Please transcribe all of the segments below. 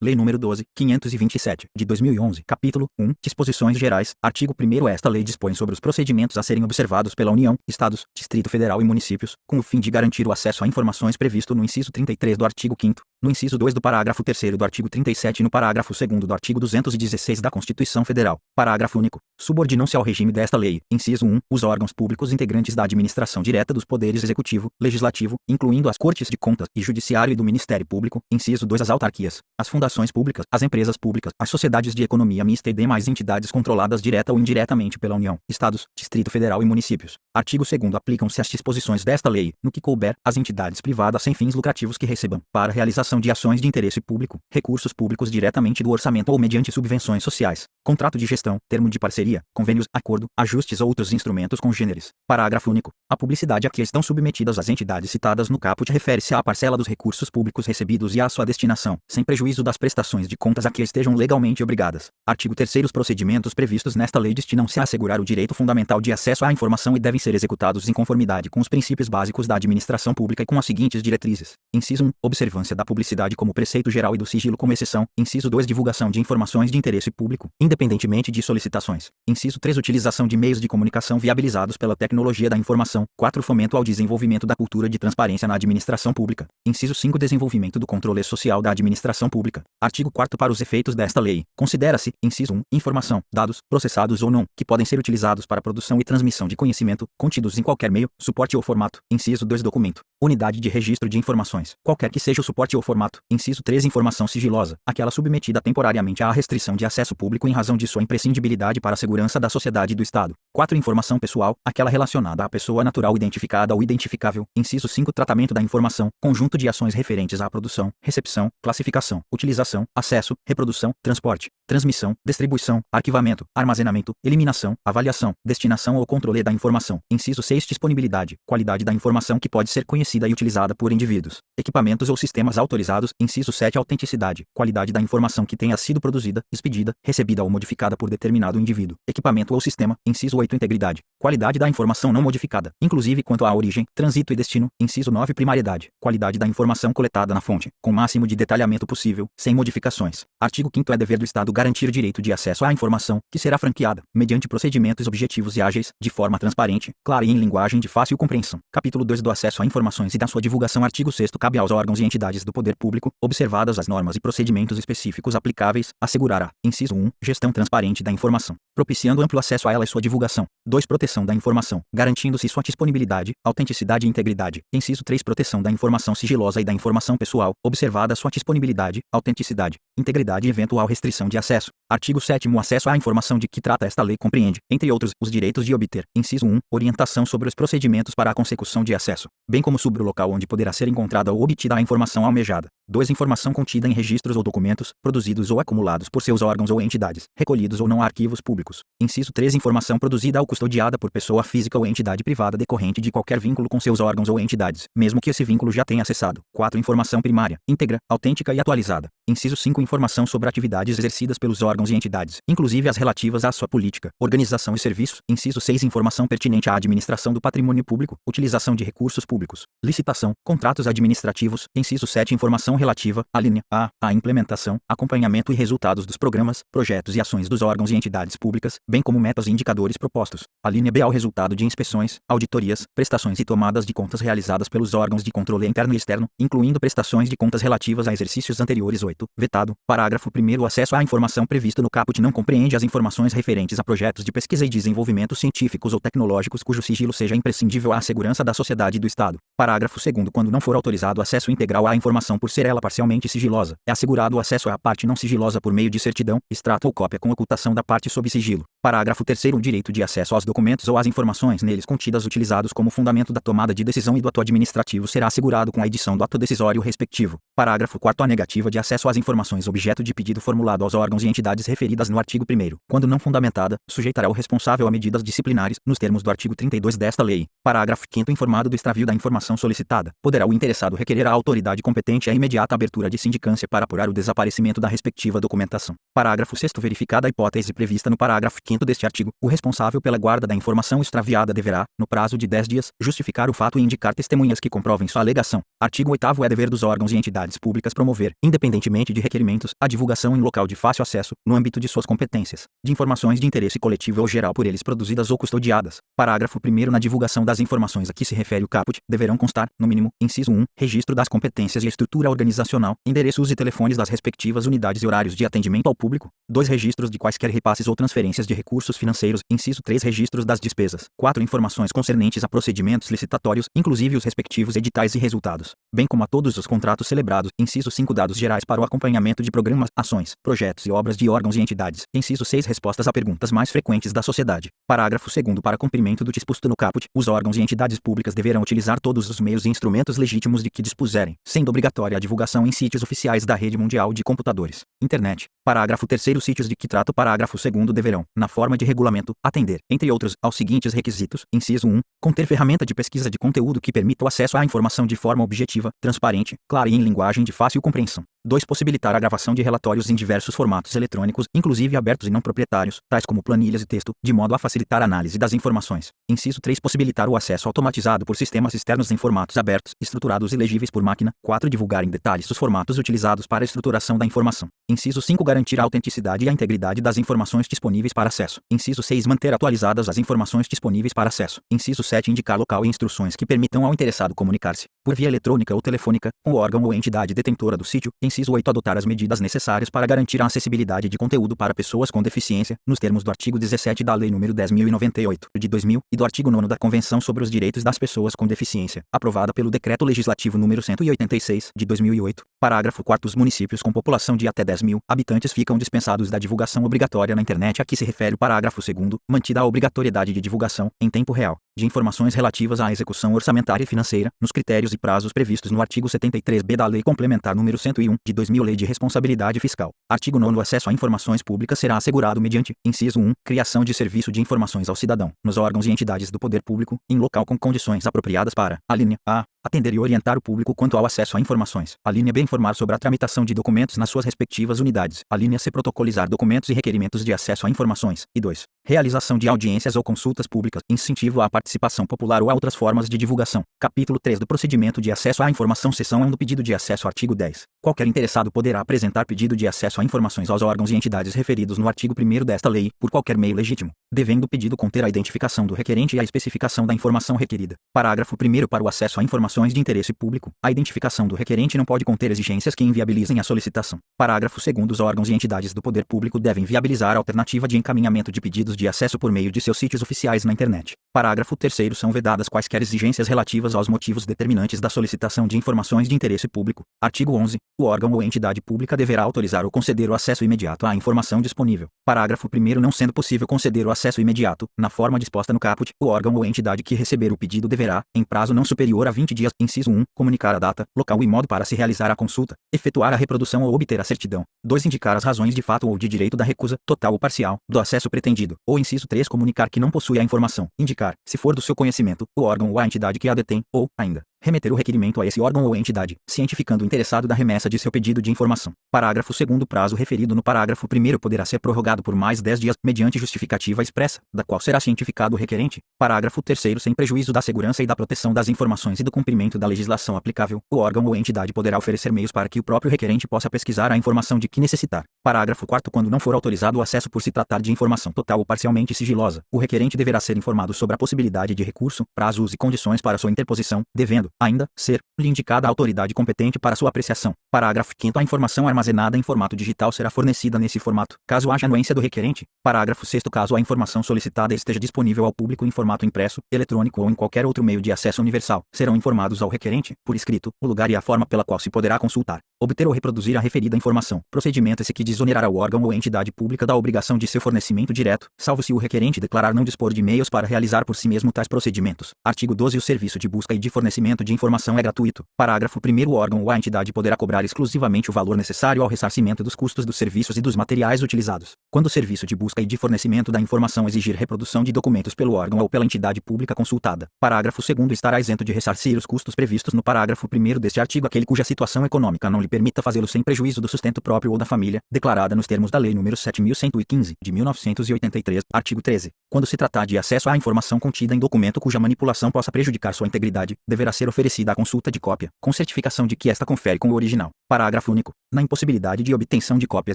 Lei nº 12.527, de 2011, capítulo 1, Disposições Gerais, artigo 1º. Esta lei dispõe sobre os procedimentos a serem observados pela União, Estados, Distrito Federal e municípios, com o fim de garantir o acesso a informações previsto no inciso 33 do artigo 5º, no inciso 2 do parágrafo 3º do artigo 37 e no parágrafo 2º do artigo 216 da Constituição Federal. Parágrafo único. Subordinam-se ao regime desta lei, inciso 1, os órgãos públicos integrantes da administração direta dos poderes executivo, legislativo, incluindo as Cortes de Contas e Judiciário e do Ministério Público, inciso 2, as autarquias, as fundações públicas, as empresas públicas, as sociedades de economia mista e demais entidades controladas direta ou indiretamente pela União, Estados, Distrito Federal e municípios. Artigo 2º. Aplicam-se as disposições desta lei, no que couber, às entidades privadas sem fins lucrativos que recebam, para realização de ações de interesse público, recursos públicos diretamente do orçamento ou mediante subvenções sociais, contrato de gestão, termo de parceria, convênios, acordo, ajustes ou outros instrumentos congêneres. Parágrafo único. A publicidade a que estão submetidas as entidades citadas no caput refere-se à parcela dos recursos públicos recebidos e à sua destinação, sem prejuízo das prestações de contas a que estejam legalmente obrigadas. Artigo 3º. Os procedimentos previstos nesta lei destinam-se a assegurar o direito fundamental de acesso à informação e devem ser executados em conformidade com os princípios básicos da administração pública e com as seguintes diretrizes. Inciso 1. Observância da publicidade como preceito geral e do sigilo como exceção. Inciso 2. Divulgação de informações de interesse público, independentemente de solicitações. Inciso 3. Utilização de meios de comunicação viabilizados pela tecnologia da informação. 4. Fomento ao desenvolvimento da cultura de transparência na administração pública. Inciso 5. Desenvolvimento do controle social da administração pública. Artigo 4º. Para os efeitos desta lei, considera-se, inciso 1, informação, dados, processados ou não, que podem ser utilizados para produção e transmissão de conhecimento, contidos em qualquer meio, suporte ou formato. Inciso 2. Documento, unidade de registro de informações, qualquer que seja o suporte ou formato. Inciso 3. Informação sigilosa, aquela submetida temporariamente à restrição de acesso público em razão de sua imprescindibilidade para a segurança da sociedade e do Estado. 4. Informação pessoal, aquela relacionada à pessoa natural identificada ou identificável. Inciso 5. Tratamento da informação, conjunto de ações referentes à produção, recepção, classificação, utilização, acesso, reprodução, transporte, transmissão, distribuição, arquivamento, armazenamento, eliminação, avaliação, destinação ou controle da informação. Inciso 6. Disponibilidade, qualidade da informação que pode ser conhecida e utilizada por indivíduos, equipamentos ou sistemas autorizados. Inciso 7. Autenticidade, qualidade da informação que tenha sido produzida, expedida, recebida ou modificada por determinado indivíduo, equipamento ou sistema. Inciso 8. Integridade, qualidade da informação não modificada, inclusive quanto à origem, trânsito e destino. Inciso 9. Primariedade, qualidade da informação coletada na fonte, com o máximo de detalhamento possível, sem modificações. Artigo 5º. É dever do Estado garantir o direito de acesso à informação, que será franqueada, mediante procedimentos objetivos e ágeis, de forma transparente, clara e em linguagem de fácil compreensão. Capítulo 2. Do acesso a informações e da sua divulgação. Artigo 6º. Cabe aos órgãos e entidades do poder público, observadas as normas e procedimentos específicos aplicáveis, assegurar a, inciso 1, gestão transparente da informação, propiciando amplo acesso a ela e sua divulgação. 2. Proteção da informação, garantindo-se sua disponibilidade, autenticidade e integridade. Inciso 3. Proteção da informação sigilosa e da informação pessoal, observada sua disponibilidade, autenticidade, integridade e eventual restrição de acesso. Artigo 7º. O acesso à informação de que trata esta lei compreende, entre outros, os direitos de obter, inciso 1, orientação sobre os procedimentos para a consecução de acesso, bem como sobre o local onde poderá ser encontrada ou obtida a informação almejada. 2. Informação contida em registros ou documentos, produzidos ou acumulados por seus órgãos ou entidades, recolhidos ou não a arquivos públicos. Inciso 3. Informação produzida ou custodiada por pessoa física ou entidade privada decorrente de qualquer vínculo com seus órgãos ou entidades, mesmo que esse vínculo já tenha cessado. 4. Informação primária, íntegra, autêntica e atualizada. Inciso 5. Informação sobre atividades exercidas pelos órgãos e entidades, inclusive as relativas à sua política, organização e serviços. Inciso 6. Informação pertinente à administração do patrimônio público, utilização de recursos públicos, licitação, contratos administrativos. Inciso 7. Informação relativa, alínea A, à implementação, acompanhamento e resultados dos programas, projetos e ações dos órgãos e entidades públicas, bem como metas e indicadores propostos. Alínea B, ao resultado de inspeções, auditorias, prestações e tomadas de contas realizadas pelos órgãos de controle interno e externo, incluindo prestações de contas relativas a exercícios anteriores. 8. Vetado. Parágrafo 1º. O acesso à informação previsto no caput não compreende as informações referentes a projetos de pesquisa e desenvolvimento científicos ou tecnológicos cujo sigilo seja imprescindível à segurança da sociedade e do Estado. Parágrafo 2º. Quando não for autorizado o acesso integral à informação por ser ela parcialmente sigilosa, é assegurado o acesso à parte não sigilosa por meio de certidão, extrato ou cópia com ocultação da parte sob sigilo. Parágrafo 3º. O direito de acesso aos documentos ou às informações neles contidas utilizados como fundamento da tomada de decisão e do ato administrativo será assegurado com a edição do ato decisório respectivo. Parágrafo 4º. A negativa de acesso às informações objeto de pedido formulado aos órgãos e entidades referidas no artigo 1º, quando não fundamentada, sujeitará o responsável a medidas disciplinares, nos termos do artigo 32 desta lei. Parágrafo 5º. Informado do extravio da informação solicitada, poderá o interessado requerer à autoridade competente a imediata abertura de sindicância para apurar o desaparecimento da respectiva documentação. Parágrafo 6º. Verificada a hipótese prevista no parágrafo 5º cumprimento deste artigo, o responsável pela guarda da informação extraviada deverá, no prazo de 10 dias, justificar o fato e indicar testemunhas que comprovem sua alegação. Artigo 8º. É dever dos órgãos e entidades públicas promover, independentemente de requerimentos, a divulgação em local de fácil acesso, no âmbito de suas competências, de informações de interesse coletivo ou geral por eles produzidas ou custodiadas. Parágrafo 1º. Na divulgação das informações a que se refere o caput, deverão constar, no mínimo, inciso 1, registro das competências e estrutura organizacional, endereços e telefones das respectivas unidades e horários de atendimento ao público. 2. Registros de quaisquer repasses ou transferências de recursos financeiros. Inciso 3. Registros das despesas. 4. Informações concernentes a procedimentos licitatórios, inclusive os respectivos editais e resultados, bem como a todos os contratos celebrados. Inciso 5. Dados gerais para o acompanhamento de programas, ações, projetos e obras de órgãos e entidades. Inciso 6. Respostas a perguntas mais frequentes da sociedade. Parágrafo 2º. Para cumprimento do disposto no caput, os órgãos e entidades públicas deverão utilizar todos os meios e instrumentos legítimos de que dispuserem, sendo obrigatória a divulgação em sítios oficiais da rede mundial de computadores, internet. Parágrafo 3º. Sítios de que trata o parágrafo 2º deverão, na forma de regulamento, atender, entre outros, aos seguintes requisitos. Inciso 1. Conter ferramenta de pesquisa de conteúdo que permita o acesso à informação de forma objetiva, transparente, clara e em linguagem de fácil compreensão. 2. Possibilitar a gravação de relatórios em diversos formatos eletrônicos, inclusive abertos e não proprietários, tais como planilhas e texto, de modo a facilitar a análise das informações. Inciso 3. Possibilitar o acesso automatizado por sistemas externos em formatos abertos, estruturados e legíveis por máquina. 4. Divulgar em detalhes os formatos utilizados para a estruturação da informação. Inciso 5. Garantir a autenticidade e a integridade das informações disponíveis para acesso. Inciso 6. Manter atualizadas as informações disponíveis para acesso. Inciso 7. Indicar local e instruções que permitam ao interessado comunicar-se, por via eletrônica ou telefônica, com o órgão ou entidade detentora do sítio. Inciso 8. Adotar as medidas necessárias para garantir a acessibilidade de conteúdo para pessoas com deficiência, nos termos do artigo 17 da Lei nº 10.098, de 2000, e do artigo 9º da Convenção sobre os Direitos das Pessoas com Deficiência, aprovada pelo Decreto Legislativo nº 186, de 2008. Parágrafo 4º. Os municípios com população de até 10.000 habitantes ficam dispensados da divulgação obrigatória na internet a que se refere o parágrafo 2º, mantida a obrigatoriedade de divulgação, em tempo real, de informações relativas à execução orçamentária e financeira, nos critérios e prazos previstos no artigo 73b da Lei Complementar nº 101, de 2000, Lei de Responsabilidade Fiscal. Artigo 9º. O acesso a informações públicas será assegurado mediante, inciso 1, criação de serviço de informações ao cidadão, nos órgãos e entidades do poder público, em local com condições apropriadas para, alínea A, atender e orientar o público quanto ao acesso a informações, alínea B, informar sobre a tramitação de documentos nas suas respectivas unidades, alínea C, protocolizar documentos e requerimentos de acesso a informações, e 2, realização de audiências ou consultas públicas, incentivo à participação popular ou a outras formas de divulgação. Capítulo 3 do Procedimento de Acesso à Informação. Seção 1 do Pedido de Acesso. Artigo 10. Qualquer interessado poderá apresentar pedido de acesso a informações aos órgãos e entidades referidos no artigo 1º desta lei, por qualquer meio legítimo, devendo o pedido conter a identificação do requerente e a especificação da informação requerida. Parágrafo 1º. Para o acesso a informações de interesse público, a identificação do requerente não pode conter exigências que inviabilizem a solicitação. Parágrafo 2º. Os órgãos e entidades do poder público devem viabilizar a alternativa de encaminhamento de pedidos de acesso por meio de seus sítios oficiais na internet. Parágrafo 3º. São vedadas quaisquer exigências relativas aos motivos determinantes da solicitação de informações de interesse público. Artigo 11. O órgão ou entidade pública deverá autorizar ou conceder o acesso imediato à informação disponível. Parágrafo 1º. Não sendo possível conceder o acesso imediato, na forma disposta no caput, o órgão ou entidade que receber o pedido deverá, em prazo não superior a 20 dias, inciso 1, comunicar a data, local e modo para se realizar a consulta, efetuar a reprodução ou obter a certidão. 2. Indicar as razões de fato ou de direito da recusa, total ou parcial, do acesso pretendido. Ou inciso 3. Comunicar que não possui a informação. Indicar, se for do seu conhecimento, o órgão ou a entidade que a detém, ou, ainda, remeter o requerimento a esse órgão ou entidade, cientificando o interessado da remessa de seu pedido de informação. Parágrafo 2º. O prazo referido no parágrafo 1º poderá ser prorrogado por mais 10 dias, mediante justificativa expressa, da qual será cientificado o requerente. Parágrafo 3º. Sem prejuízo da segurança e da proteção das informações e do cumprimento da legislação aplicável, o órgão ou entidade poderá oferecer meios para que o próprio requerente possa pesquisar a informação de que necessitar. Parágrafo 4º. Quando não for autorizado o acesso por se tratar de informação total ou parcialmente sigilosa, o requerente deverá ser informado sobre a possibilidade de recurso, prazos e condições para sua interposição, devendo, ainda, ser-lhe indicada a autoridade competente para sua apreciação. Parágrafo 5º. A informação armazenada em formato digital será fornecida nesse formato, caso haja anuência do requerente. Parágrafo 6º. Caso a informação solicitada esteja disponível ao público em formato impresso, eletrônico ou em qualquer outro meio de acesso universal, serão informados ao requerente, por escrito, o lugar e a forma pela qual se poderá consultar, obter ou reproduzir a referida informação. Procedimento esse que desonerará o órgão ou entidade pública da obrigação de seu fornecimento direto, salvo se o requerente declarar não dispor de meios para realizar por si mesmo tais procedimentos. Artigo 12. O serviço de busca e de fornecimento de informação é gratuito. Parágrafo 1º. O órgão ou a entidade poderá cobrar exclusivamente o valor necessário ao ressarcimento dos custos dos serviços e dos materiais utilizados. quando o serviço de busca e de fornecimento da informação exigir reprodução de documentos pelo órgão ou pela entidade pública consultada. Parágrafo 2º estará isento de ressarcir os custos previstos no parágrafo 1º deste artigo aquele cuja situação econômica não lhe permita fazê-lo sem prejuízo do sustento próprio ou da família, declarada nos termos da Lei nº 7.115, de 1983, artigo 13. Quando se tratar de acesso à informação contida em documento cuja manipulação possa prejudicar sua integridade, deverá ser oferecida a consulta de cópia, com certificação de que esta confere com o original. Parágrafo único. Na impossibilidade de obtenção de cópia,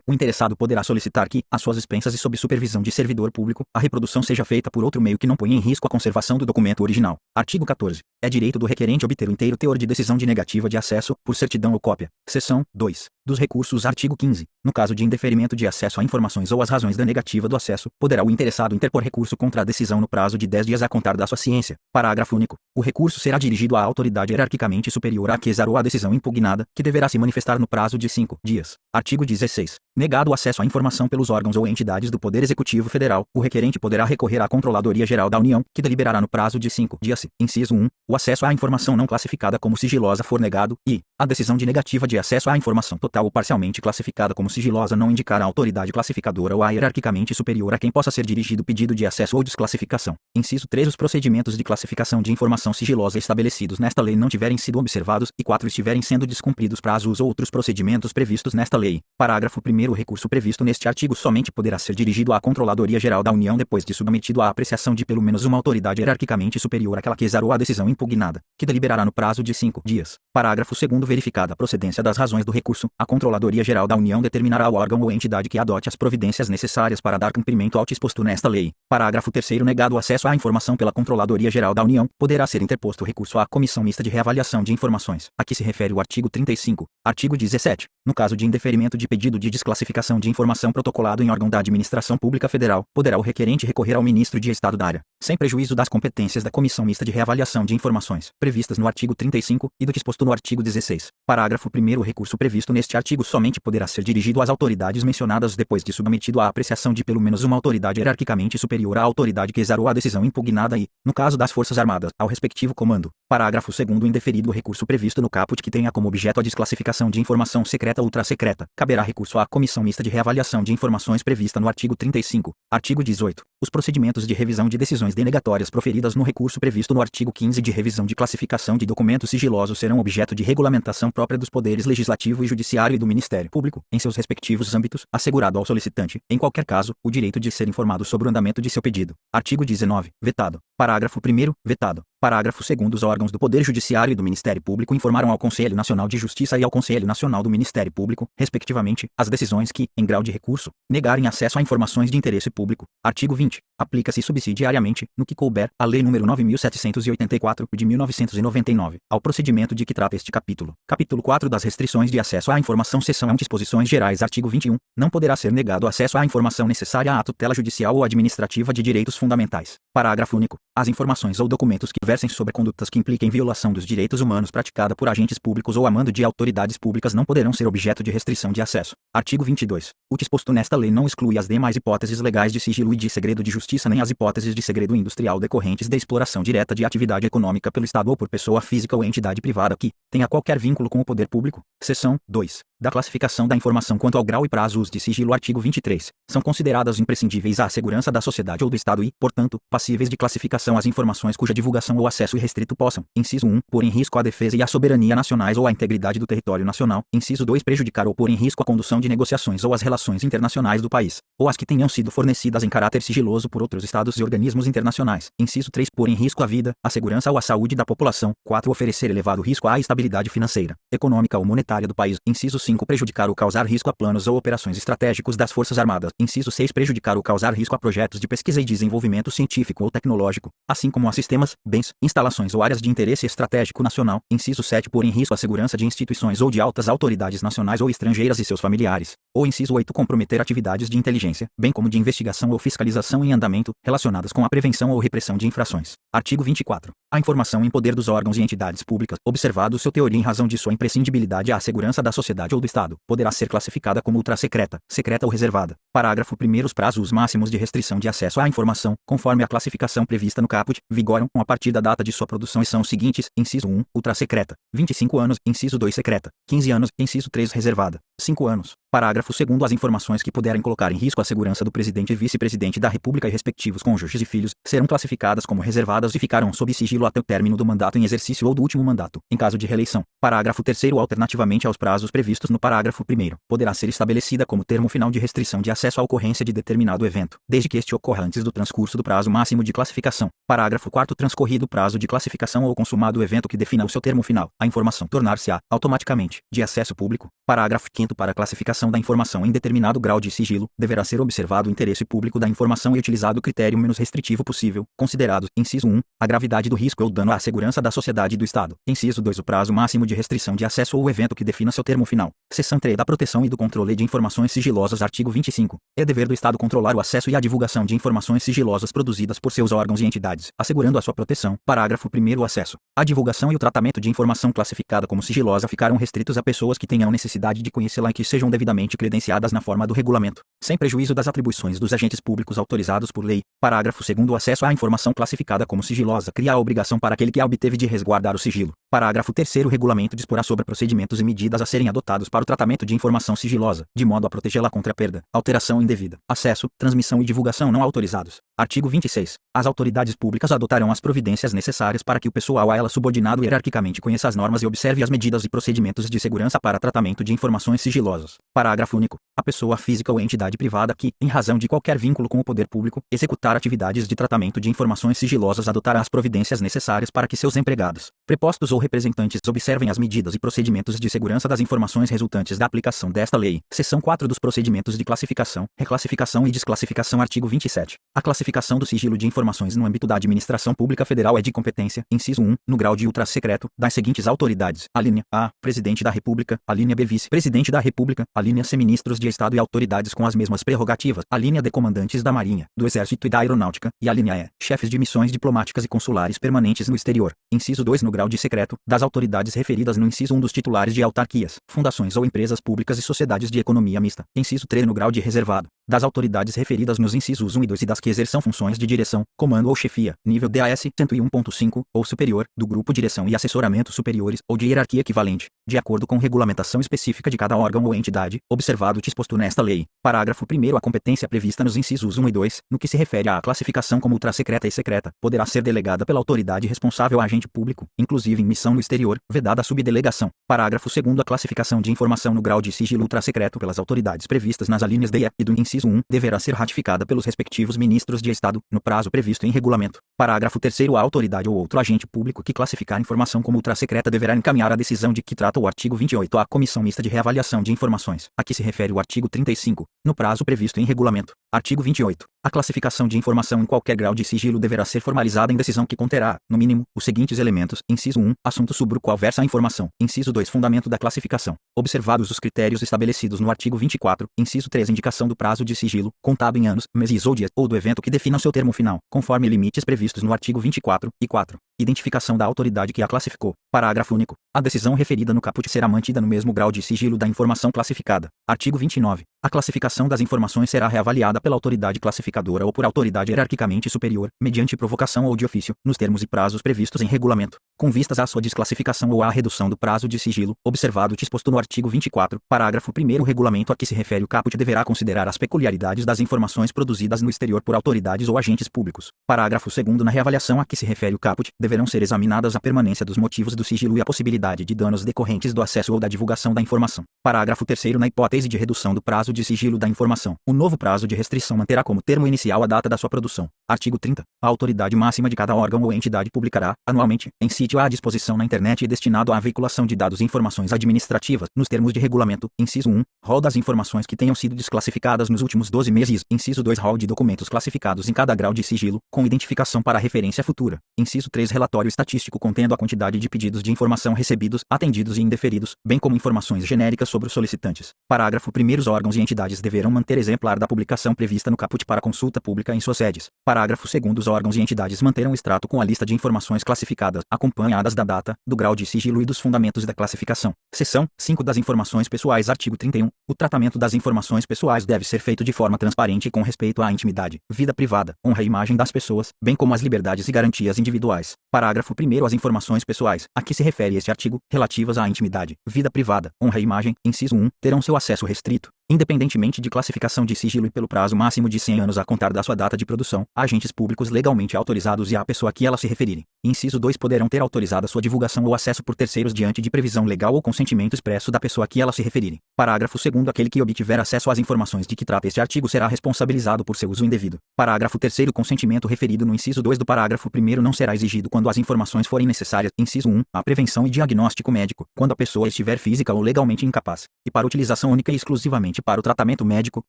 o interessado poderá solicitar que, às suas expensas e sob supervisão de servidor público, a reprodução seja feita por outro meio que não ponha em risco a conservação do documento original. Artigo 14. É direito do requerente obter o inteiro teor de decisão de negativa de acesso, por certidão ou cópia. Seção 2. Dos recursos. Artigo 15. No caso de indeferimento de acesso a informações ou as razões da negativa do acesso, poderá o interessado interpor recurso contra a decisão no prazo de 10 dias a contar da sua ciência. Parágrafo único. O recurso será dirigido à autoridade hierarquicamente superior à que exarou a decisão impugnada, que deverá se manifestar no prazo de 5 dias. Artigo 16. Negado o acesso à informação pelos órgãos ou entidades do Poder Executivo Federal, o requerente poderá recorrer à Controladoria Geral da União, que deliberará no prazo de 5 dias se, inciso 1, o acesso à informação não classificada como sigilosa for negado, e a decisão de negativa de acesso à informação total ou parcialmente classificada como sigilosa não indicar a autoridade classificadora ou a hierarquicamente superior a quem possa ser dirigido o pedido de acesso ou desclassificação. Inciso 3. Os procedimentos de classificação de informação sigilosa estabelecidos nesta lei não tiverem sido observados, e 4. Estiverem sendo descumpridos prazos ou outros procedimentos previstos nesta lei. Parágrafo 1º. O recurso previsto neste artigo somente poderá ser dirigido à Controladoria Geral da União depois de submetido à apreciação de pelo menos uma autoridade hierarquicamente superior àquela que exarou a decisão impugnada, que deliberará no prazo de 5 dias. Parágrafo 2º. Verificada a procedência das razões do recurso, a Controladoria Geral da União determinará ao órgão ou entidade que adote as providências necessárias para dar cumprimento ao disposto nesta lei. Parágrafo 3º. Negado o acesso à informação pela Controladoria Geral da União, poderá ser interposto recurso à Comissão Mista de Reavaliação de Informações, a que se refere o artigo 35. Artigo 17. No caso de indeferimento de pedido de desclassificação de informação protocolado em órgão da Administração Pública Federal, poderá o requerente recorrer ao Ministro de Estado da área, sem prejuízo das competências da Comissão Mista de Reavaliação de Informações, previstas no artigo 35, e do disposto no artigo 16. Parágrafo 1º. O recurso previsto neste artigo somente poderá ser dirigido às autoridades mencionadas depois de submetido à apreciação de pelo menos uma autoridade hierarquicamente superior à autoridade que exarou a decisão impugnada e, no caso das Forças Armadas, ao respectivo comando. Parágrafo 2º. Indeferido o recurso previsto no caput que tenha como objeto a desclassificação de informação secreta ou ultrassecreta, caberá recurso à Comissão Mista de Reavaliação de Informações prevista no artigo 35. Artigo 18. Os procedimentos de revisão de decisões denegatórias proferidas no recurso previsto no artigo 15 de revisão de classificação de documentos sigilosos serão objeto de regulamentação própria dos poderes legislativo e judiciário e do Ministério Público, em seus respectivos âmbitos, assegurado ao solicitante, em qualquer caso, o direito de ser informado sobre o andamento de seu pedido. Artigo 19. Vetado. Parágrafo 1º. Vetado. Parágrafo 2º. Os órgãos do Poder Judiciário e do Ministério Público informaram ao Conselho Nacional de Justiça e ao Conselho Nacional do Ministério Público, respectivamente, as decisões que, em grau de recurso, negarem acesso a informações de interesse público. Artigo 20. Aplica-se subsidiariamente, no que couber, a Lei nº 9.784, de 1999, ao procedimento de que trata este capítulo. Capítulo 4 das restrições de acesso à informação. Seção 1. Disposições gerais. Artigo 21. Não poderá ser negado acesso à informação necessária à tutela judicial ou administrativa de direitos fundamentais. Parágrafo único. As informações ou documentos que versem sobre condutas que impliquem violação dos direitos humanos praticada por agentes públicos ou a mando de autoridades públicas não poderão ser objeto de restrição de acesso. Artigo 22. O disposto nesta lei não exclui as demais hipóteses legais de sigilo e de segredo de justiça nem as hipóteses de segredo industrial decorrentes da exploração direta de atividade econômica pelo Estado ou por pessoa física ou entidade privada que tenha qualquer vínculo com o poder público. Seção 2. Da classificação da informação quanto ao grau e prazos de sigilo. Artigo 23. São consideradas imprescindíveis à segurança da sociedade ou do Estado e, portanto, passíveis de classificação as informações cuja divulgação ou acesso irrestrito possam, inciso 1, pôr em risco a defesa e a soberania nacionais ou a integridade do território nacional, inciso 2, prejudicar ou pôr em risco a condução de negociações ou as relações internacionais do país, ou as que tenham sido fornecidas em caráter sigiloso por outros estados e organismos internacionais, inciso 3, pôr em risco a vida, a segurança ou a saúde da população, 4, oferecer elevado risco à estabilidade financeira, econômica ou monetária do país, inciso 5, prejudicar ou causar risco a planos ou operações estratégicos das Forças Armadas, inciso 6, prejudicar ou causar risco a projetos de pesquisa e desenvolvimento científico ou tecnológico, assim como a sistemas, bens, instalações ou áreas de interesse estratégico nacional, inciso 7, pôr em risco a segurança de instituições ou de altas autoridades nacionais ou estrangeiras e seus familiares, ou inciso 8, comprometer atividades de inteligência, bem como de investigação ou fiscalização em andamento, relacionadas com a prevenção ou repressão de infrações. Artigo 24. A informação em poder dos órgãos e entidades públicas, observado seu teor e em razão de sua imprescindibilidade à segurança da sociedade ou do Estado, poderá ser classificada como ultrasecreta, secreta ou reservada. Parágrafo 1º. Os prazos máximos de restrição de acesso à informação, conforme a classificação prevista no caput, vigoram a partir da data de sua produção e são os seguintes: inciso 1, ultrasecreta, 25 anos, inciso 2, secreta, 15 anos, inciso 3, reservada, 5 anos. Parágrafo 2º. As informações que puderem colocar em risco a segurança do presidente e vice-presidente da República e respectivos cônjuges e filhos, serão classificadas como reservadas e ficarão sob sigilo até o término do mandato em exercício ou do último mandato, em caso de reeleição. Parágrafo 3º. Alternativamente aos prazos previstos no parágrafo 1º, poderá ser estabelecida como termo final de restrição de acesso à ocorrência de determinado evento, desde que este ocorra antes do transcurso do prazo máximo de classificação. Parágrafo 4º. Transcorrido o prazo de classificação ou consumado o evento que defina o seu termo final, a informação tornar-se-á, automaticamente, de acesso público. Parágrafo 5º. Para a classificação da informação em determinado grau de sigilo, deverá ser observado o interesse público da informação e utilizado o critério menos restritivo possível, considerados: inciso 1, a gravidade do risco ou dano à segurança da sociedade e do Estado; inciso 2, o prazo máximo de restrição de acesso ou o evento que defina seu termo final. Seção 3. Da proteção e do controle de informações sigilosas. Artigo 25. É dever do Estado controlar o acesso e a divulgação de informações sigilosas produzidas por seus órgãos e entidades, assegurando a sua proteção. Parágrafo 1º. O acesso, a divulgação e o tratamento de informação classificada como sigilosa ficarão restritos a pessoas que tenham necessidade de conhecê-la e que sejam devidamente credenciadas na forma do regulamento, sem prejuízo das atribuições dos agentes públicos autorizados por lei. Parágrafo 2º. O acesso à informação classificada como sigilosa cria a obrigação para aquele que a obteve de resguardar o sigilo. Parágrafo 3º. O regulamento disporá sobre procedimentos e medidas a serem adotados para o tratamento de informação sigilosa, de modo a protegê-la contra perda, alteração indevida, acesso, transmissão e divulgação não autorizados. Artigo 26. As autoridades públicas adotarão as providências necessárias para que o pessoal a ela subordinado hierarquicamente conheça as normas e observe as medidas e procedimentos de segurança para tratamento de informações sigilosas. Parágrafo único. A pessoa física ou entidade privada que, em razão de qualquer vínculo com o poder público, executar atividades de tratamento de informações sigilosas adotará as providências necessárias para que seus empregados, prepostos ou representantes observem as medidas e procedimentos de segurança das informações resultantes da aplicação desta lei. Seção 4 dos procedimentos de classificação, reclassificação e desclassificação. Artigo 27. A classificação do sigilo de informações no âmbito da administração pública federal é de competência, inciso 1, no grau de ultrasecreto, das seguintes autoridades: alínea A, Presidente da República; alínea B, Vice-Presidente da República; alínea C, Ministros de Estado e autoridades com as mesmas prerrogativas; alínea D, comandantes da Marinha, do Exército e da Aeronáutica; e alínea E, chefes de missões diplomáticas e consulares permanentes no exterior. Inciso 2, no grau de secreto, das autoridades referidas no inciso 1 dos titulares de autarquias, fundações ou empresas públicas e sociedades de economia mista. Inciso 3, no grau de reservado, das autoridades referidas nos incisos 1 e 2 e das que exerçam funções de direção, comando ou chefia, nível DAS 101.5 ou superior, do grupo direção e assessoramento superiores, ou de hierarquia equivalente, de acordo com regulamentação específica de cada órgão ou entidade, observado o disposto nesta lei. Parágrafo 1º. A competência prevista nos incisos 1 e 2, no que se refere à classificação como ultrasecreta e secreta, poderá ser delegada pela autoridade responsável a agente público, inclusive em missão no exterior, vedada a subdelegação. Parágrafo 2º. A classificação de informação no grau de sigilo ultrasecreto pelas autoridades previstas nas alíneas D e E do inciso 1 deverá ser ratificada pelos respectivos ministros de Estado, no prazo previsto em regulamento. Parágrafo 3º. A autoridade ou outro agente público que classificar informação como ultrasecreta deverá encaminhar a decisão de que trata o artigo 28 à Comissão Mista de Reavaliação de Informações, a que se refere o artigo 35, no prazo previsto em regulamento. Artigo 28. A classificação de informação em qualquer grau de sigilo deverá ser formalizada em decisão que conterá, no mínimo, os seguintes elementos: inciso 1, assunto sobre o qual versa a informação; inciso 2, fundamento da classificação, observados os critérios estabelecidos no artigo 24, inciso 3, indicação do prazo de sigilo, contado em anos, meses ou dias, ou do evento que defina o seu termo final, conforme limites previstos no artigo 24, e 4. Identificação da autoridade que a classificou. Parágrafo único. A decisão referida no caput será mantida no mesmo grau de sigilo da informação classificada. Artigo 29. A classificação das informações será reavaliada pela autoridade classificadora ou por autoridade hierarquicamente superior, mediante provocação ou de ofício, nos termos e prazos previstos em regulamento, com vistas à sua desclassificação ou à redução do prazo de sigilo, observado o disposto no artigo 24, parágrafo 1º. O regulamento a que se refere o caput deverá considerar as peculiaridades das informações produzidas no exterior por autoridades ou agentes públicos. Parágrafo 2º. Na reavaliação a que se refere o caput, deverão ser examinadas a permanência dos motivos do sigilo e a possibilidade de danos decorrentes do acesso ou da divulgação da informação. Parágrafo 3º. Na hipótese de redução do prazo de sigilo da informação, o novo prazo de restrição manterá como termo inicial a data da sua produção. Artigo 30. A autoridade máxima de cada órgão ou entidade publicará, anualmente, em sítio à disposição na internet e destinado à veiculação de dados e informações administrativas, nos termos de regulamento, inciso 1, rol das informações que tenham sido desclassificadas nos últimos 12 meses, inciso 2, rol de documentos classificados em cada grau de sigilo, com identificação para referência futura. Inciso 3. Relatório estatístico contendo a quantidade de pedidos de informação recebidos, atendidos e indeferidos, bem como informações genéricas sobre os solicitantes. Parágrafo 1º. Os órgãos e entidades deverão manter exemplar da publicação prevista no caput para consulta pública em suas sedes. Parágrafo 2º. Os órgãos e entidades manterão extrato com a lista de informações classificadas, acompanhadas da data, do grau de sigilo e dos fundamentos da classificação. Seção 5 das informações pessoais. Artigo 31. O tratamento das informações pessoais deve ser feito de forma transparente e com respeito à intimidade, vida privada, honra e imagem das pessoas, bem como às liberdades e garantias individuais. Parágrafo 1º. As informações pessoais, a que se refere este artigo, relativas à intimidade, vida privada, honra e imagem, inciso 1, terão seu acesso restrito, independentemente de classificação de sigilo e pelo prazo máximo de 100 anos a contar da sua data de produção, a agentes públicos legalmente autorizados e à pessoa a que elas se referirem. Inciso 2. Poderão ter autorizada sua divulgação ou acesso por terceiros diante de previsão legal ou consentimento expresso da pessoa a que elas se referirem. Parágrafo 2º. Aquele que obtiver acesso às informações de que trata este artigo será responsabilizado por seu uso indevido. Parágrafo 3º. O consentimento referido no inciso 2 do parágrafo 1º não será exigido quando as informações forem necessárias. Inciso 1. A prevenção e diagnóstico médico, quando a pessoa estiver física ou legalmente incapaz, e para utilização única e exclusivamente para o tratamento médico.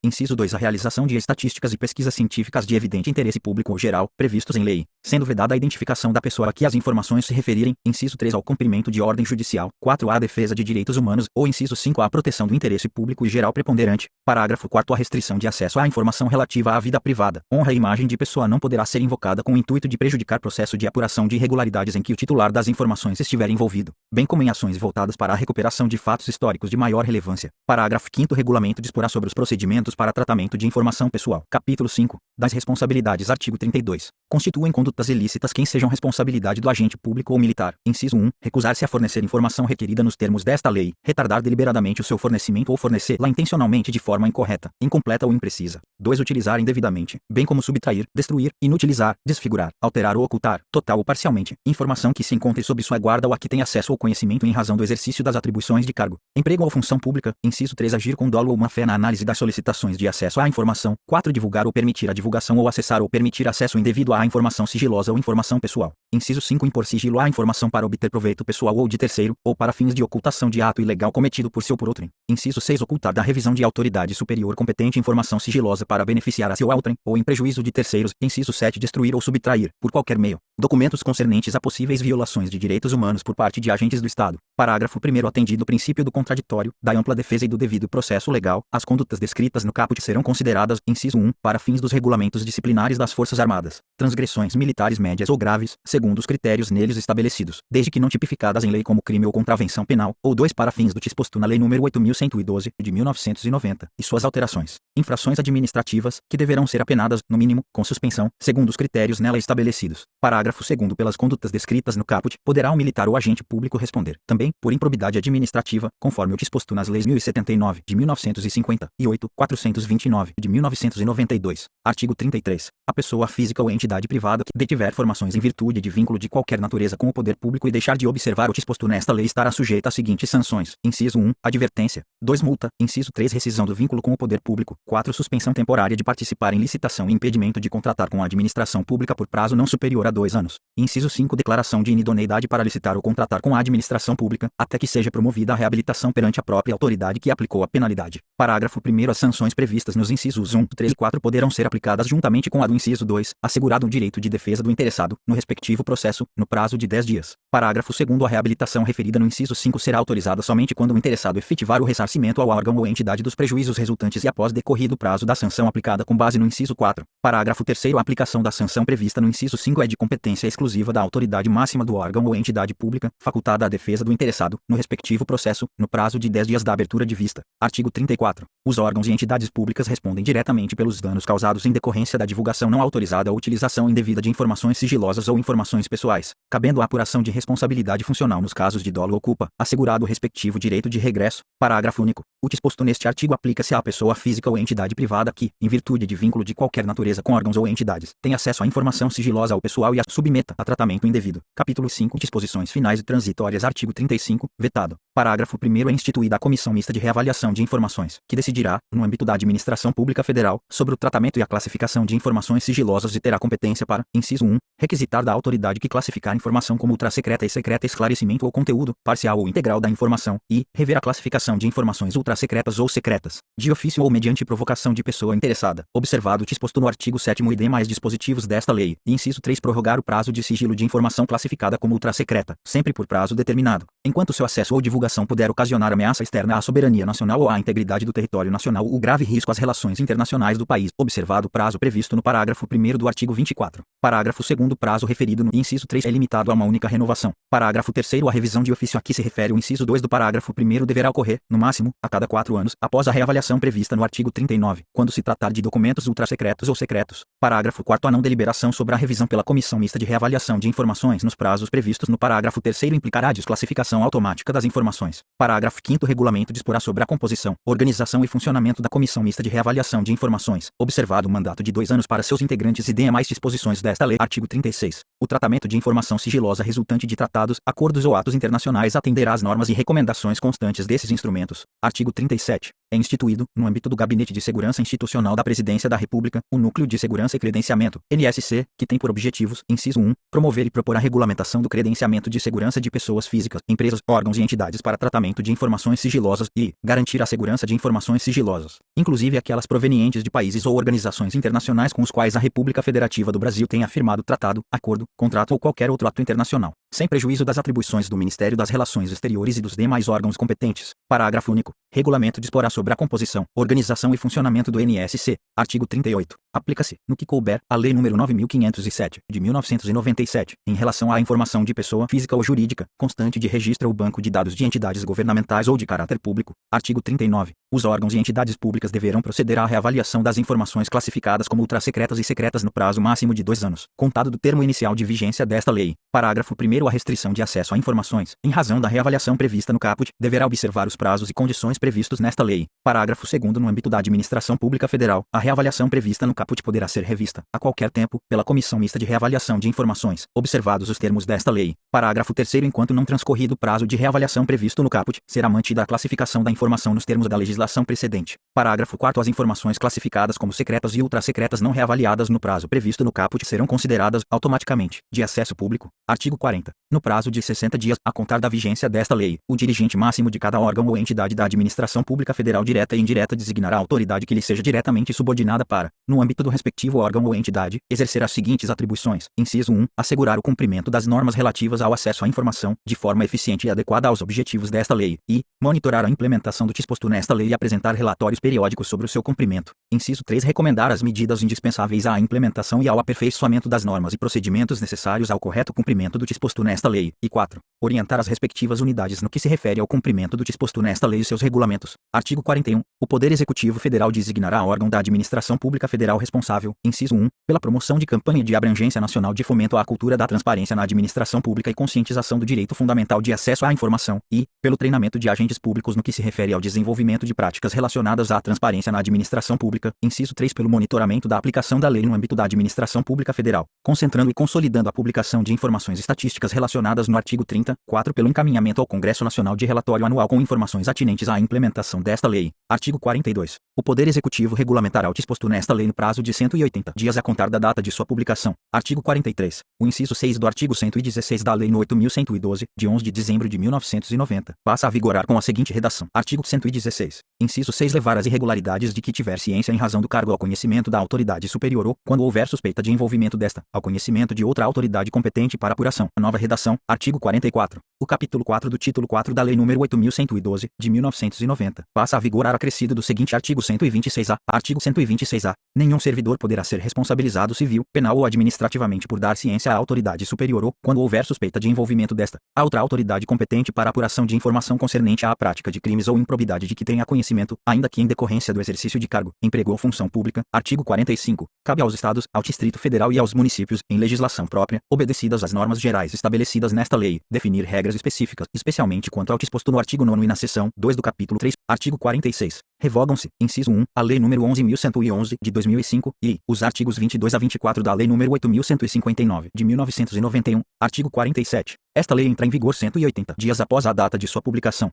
Inciso 2. A realização de estatísticas e pesquisas científicas de evidente interesse público ou geral, previstos em lei, sendo vedada a identificação da pessoa a que as informações se referirem. Inciso 3. Ao cumprimento de ordem judicial. 4. A defesa de direitos humanos, ou inciso 5. A proteção do interesse público e geral preponderante. Parágrafo 4º. A restrição de acesso à informação relativa à vida privada, honra e imagem de pessoa não poderá ser invocada com o intuito de prejudicar processo de apuração de irregularidades em que o titular das informações estiver envolvido, bem como em ações voltadas para a recuperação de fatos históricos de maior relevância. Parágrafo 5º. Regulamento disporá sobre os procedimentos para tratamento de informação pessoal. Capítulo 5. Das responsabilidades. Artigo 32. Constituem condutas ilícitas quem sejam responsabilidade do agente público ou militar. Inciso 1. Recusar-se a fornecer informação requerida nos termos desta lei, retardar deliberadamente o seu fornecimento ou fornecê-la intencionalmente de forma incorreta, incompleta ou imprecisa. 2. Utilizar indevidamente, bem como subtrair, destruir, inutilizar, desfigurar, alterar ou ocultar, total ou parcialmente, informação que se encontre sob sua guarda ou a que tenha acesso ou conhecimento em razão do exercício das atribuições de cargo, emprego ou função pública. Inciso 3. Agir com dolo ou má-fé na análise das solicitações de acesso à informação. 4. Divulgar ou permitir a divulgação ou acessar ou permitir acesso indevido à informação sigilosa ou informação pessoal. Inciso 5. Impor sigilo à informação para obter proveito pessoal ou de terceiro, ou para fins de ocultação de ato ilegal cometido por si ou por outrem. Inciso 6. Ocultar da revisão de autoridade superior competente informação sigilosa para beneficiar a si ou a outrem, ou em prejuízo de terceiros. Inciso 7. Destruir ou subtrair, por qualquer meio, documentos concernentes a possíveis violações de direitos humanos por parte de agentes do Estado. Parágrafo 1º. Atendido o princípio do contraditório, da ampla defesa e do devido processo legal, as condutas descritas no caput serão consideradas, inciso 1, para fins dos regulamentos disciplinares das Forças Armadas, transgressões militares médias ou graves, segundo os critérios neles estabelecidos, desde que não tipificadas em lei como crime ou contravenção penal, ou 2, para fins do disposto na Lei nº 8.112, de 1990, e suas alterações. Infrações administrativas, que deverão ser apenadas, no mínimo, com suspensão, segundo os critérios nela estabelecidos. Parágrafo 2º. Pelas condutas descritas no caput, poderá o militar ou agente público responder, também, por improbidade administrativa, conforme o disposto nas leis 1079, de 1950, e 8.429, de 1992. Artigo 33. A pessoa física ou entidade privada que detiver formações em virtude de vínculo de qualquer natureza com o poder público e deixar de observar o disposto nesta lei estará sujeita às seguintes sanções. Inciso 1. Advertência. 2. Multa. Inciso 3. Rescisão do vínculo com o poder público. 4. Suspensão temporária de participar em licitação e impedimento de contratar com a administração pública por prazo não superior a 2 anos. Inciso 5. Declaração de inidoneidade para licitar ou contratar com a administração pública, até que seja promovida a reabilitação perante a própria autoridade que aplicou a penalidade. Parágrafo 1º. As sanções previstas nos incisos 1, 3 e 4 poderão ser aplicadas juntamente com a do inciso 2, assegurado o direito de defesa do interessado, no respectivo processo, no prazo de 10 dias. Parágrafo 2º. A reabilitação referida no inciso 5 será autorizada somente quando o interessado efetivar o ressarcimento ao órgão ou entidade dos prejuízos resultantes e após decorrido o prazo da sanção aplicada com base no inciso 4. Parágrafo 3º. A aplicação da sanção prevista no inciso 5 é de competência exclusiva da autoridade máxima do órgão ou entidade pública, facultada à defesa do interessado, no respectivo processo, no prazo de 10 dias da abertura de vista. Artigo 34. Os órgãos e entidades públicas respondem diretamente pelos danos causados em decorrência da divulgação não autorizada ou utilização indevida de informações sigilosas ou informações pessoais, cabendo a apuração de responsabilidade funcional nos casos de dolo ou culpa, assegurado o respectivo direito de regresso. Parágrafo único. O disposto neste artigo aplica-se à pessoa física ou entidade privada que, em virtude de vínculo de qualquer natureza com órgãos ou entidades, tem acesso à informação sigilosa ao pessoal e a submeta a tratamento indevido. Capítulo 5. Disposições finais e transitórias. Artigo 35. 45, vetado. Parágrafo 1º. É instituída a Comissão Mista de Reavaliação de Informações, que decidirá, no âmbito da Administração Pública Federal, sobre o tratamento e a classificação de informações sigilosas e terá competência para, inciso 1, requisitar da autoridade que classificar informação como ultrassecreta e secreta esclarecimento ou conteúdo, parcial ou integral da informação, e, rever a classificação de informações ultrassecretas ou secretas, de ofício ou mediante provocação de pessoa interessada, observado o disposto no artigo 7º e demais dispositivos desta lei, e inciso 3. Prorrogar o prazo de sigilo de informação classificada como ultrassecreta, sempre por prazo determinado, enquanto seu acesso ou divulgação puder ocasionar ameaça externa à soberania nacional ou à integridade do território nacional ou grave risco às relações internacionais do país, observado o prazo previsto no parágrafo 1º do artigo 24. Parágrafo 2º. Prazo referido no inciso 3 é limitado a uma única renovação. Parágrafo 3º. A revisão de ofício a que se refere o inciso 2 do parágrafo 1º deverá ocorrer, no máximo, a cada 4 anos, após a reavaliação prevista no artigo 39, quando se tratar de documentos ultrassecretos ou secretos. Parágrafo 4º. A não deliberação sobre a revisão pela Comissão Mista de Reavaliação de Informações nos prazos previstos no parágrafo 3º implicará a desclassificação automática das informações. Parágrafo 5º. Regulamento disporá sobre a composição, organização e funcionamento da Comissão Mista de Reavaliação de Informações, observado o mandato de 2 anos para seus integrantes e demais disposições desta lei. Artigo 36. O tratamento de informação sigilosa resultante de tratados, acordos ou atos internacionais atenderá às normas e recomendações constantes desses instrumentos. Artigo 37. É instituído, no âmbito do Gabinete de Segurança Institucional da Presidência da República, o Núcleo de Segurança e Credenciamento, NSC, que tem por objetivos, inciso 1, promover e propor a regulamentação do credenciamento de segurança de pessoas físicas, empresas, órgãos e entidades para tratamento de informações sigilosas e garantir a segurança de informações sigilosas, inclusive aquelas provenientes de países ou organizações internacionais com os quais a República Federativa do Brasil tenha firmado tratado, acordo, contrato ou qualquer outro ato internacional, sem prejuízo das atribuições do Ministério das Relações Exteriores e dos demais órgãos competentes. Parágrafo único. Regulamento disporá sobre a composição, organização e funcionamento do NSC. Artigo 38. Aplica-se, no que couber, a Lei nº 9.507, de 1997, em relação à informação de pessoa física ou jurídica, constante de registro ou banco de dados de entidades governamentais ou de caráter público. Artigo 39. Os órgãos e entidades públicas deverão proceder à reavaliação das informações classificadas como ultrassecretas e secretas no prazo máximo de 2 anos, contado do termo inicial de vigência desta lei. Parágrafo 1º. A restrição de acesso a informações, em razão da reavaliação prevista no caput, deverá observar os prazos e condições previstos nesta lei. Parágrafo 2º. No âmbito da Administração Pública Federal, a reavaliação prevista no caput poderá ser revista, a qualquer tempo, pela Comissão Mista de Reavaliação de Informações, observados os termos desta lei. Parágrafo 3º. Enquanto não transcorrido o prazo de reavaliação previsto no caput, será mantida a classificação da informação nos termos da legislação precedente. Parágrafo 4º. As informações classificadas como secretas e ultrassecretas não reavaliadas no prazo previsto no caput serão consideradas, automaticamente, de acesso público. Artigo 40. No prazo de 60 dias, a contar da vigência desta lei, o dirigente máximo de cada órgão ou entidade da Administração Pública Federal direta e indireta designará a autoridade que lhe seja diretamente subordinada para, no âmbito do respectivo órgão ou entidade, exercer as seguintes atribuições. Inciso 1. Assegurar o cumprimento das normas relativas ao acesso à informação, de forma eficiente e adequada aos objetivos desta lei, e monitorar a implementação do disposto nesta lei e apresentar relatórios periódicos sobre o seu cumprimento. Inciso 3. Recomendar as medidas indispensáveis à implementação e ao aperfeiçoamento das normas e procedimentos necessários ao correto cumprimento do disposto nesta lei. E 4. Orientar as respectivas unidades no que se refere ao cumprimento do disposto nesta lei e seus regulamentos. Artigo 41. O Poder Executivo Federal designará órgão da Administração Pública Federal responsável, inciso 1, pela promoção de campanha de abrangência nacional de fomento à cultura da transparência na administração pública e conscientização do direito fundamental de acesso à informação, e, pelo treinamento de agentes públicos no que se refere ao desenvolvimento de práticas relacionadas à transparência na administração pública, inciso 3, pelo monitoramento da aplicação da lei no âmbito da administração pública federal, concentrando e consolidando a publicação de informações estatísticas relacionadas no artigo 30, 4, pelo encaminhamento ao Congresso Nacional de relatório anual com informações atinentes à implementação desta lei. Artigo 42. O Poder Executivo regulamentará o disposto nesta lei no prazo de 180 dias a contar da data de sua publicação. Artigo 43. O inciso 6 do artigo 116 da Lei nº 8.112, de 11 de dezembro de 1990, passa a vigorar com a seguinte redação. Artigo 116. Inciso 6. Levar as irregularidades de que tiver ciência em razão do cargo ao conhecimento da autoridade superior ou, quando houver suspeita de envolvimento desta, ao conhecimento de outra autoridade competente para apuração. Nova redação. Artigo 44. O capítulo 4 do título 4 da Lei nº 8.112, de 1990, passa a vigorar acrescido do seguinte artigo 126-A. Artigo 126-A. Nenhum servidor poderá ser responsabilizado civil, penal ou administrativamente por dar ciência à autoridade superior ou, quando houver suspeita de envolvimento desta, a outra autoridade competente para apuração de informação concernente à prática de crimes ou improbidade de que tenha conhecimento, ainda que em decorrência do exercício de cargo, em emprego ou função pública. Artigo 45. Cabe aos Estados, ao Distrito Federal e aos municípios, em legislação própria, obedecidas as normas gerais estabelecidas nesta lei, definir regras específicas, especialmente quanto ao disposto no artigo 9º e na seção 2 do capítulo 3. Artigo 46. Revogam-se, inciso 1, a Lei nº 11.111, de 2005, e os artigos 22 a 24 da Lei nº 8.159, de 1991. Artigo 47. Esta lei entra em vigor 180 dias após a data de sua publicação.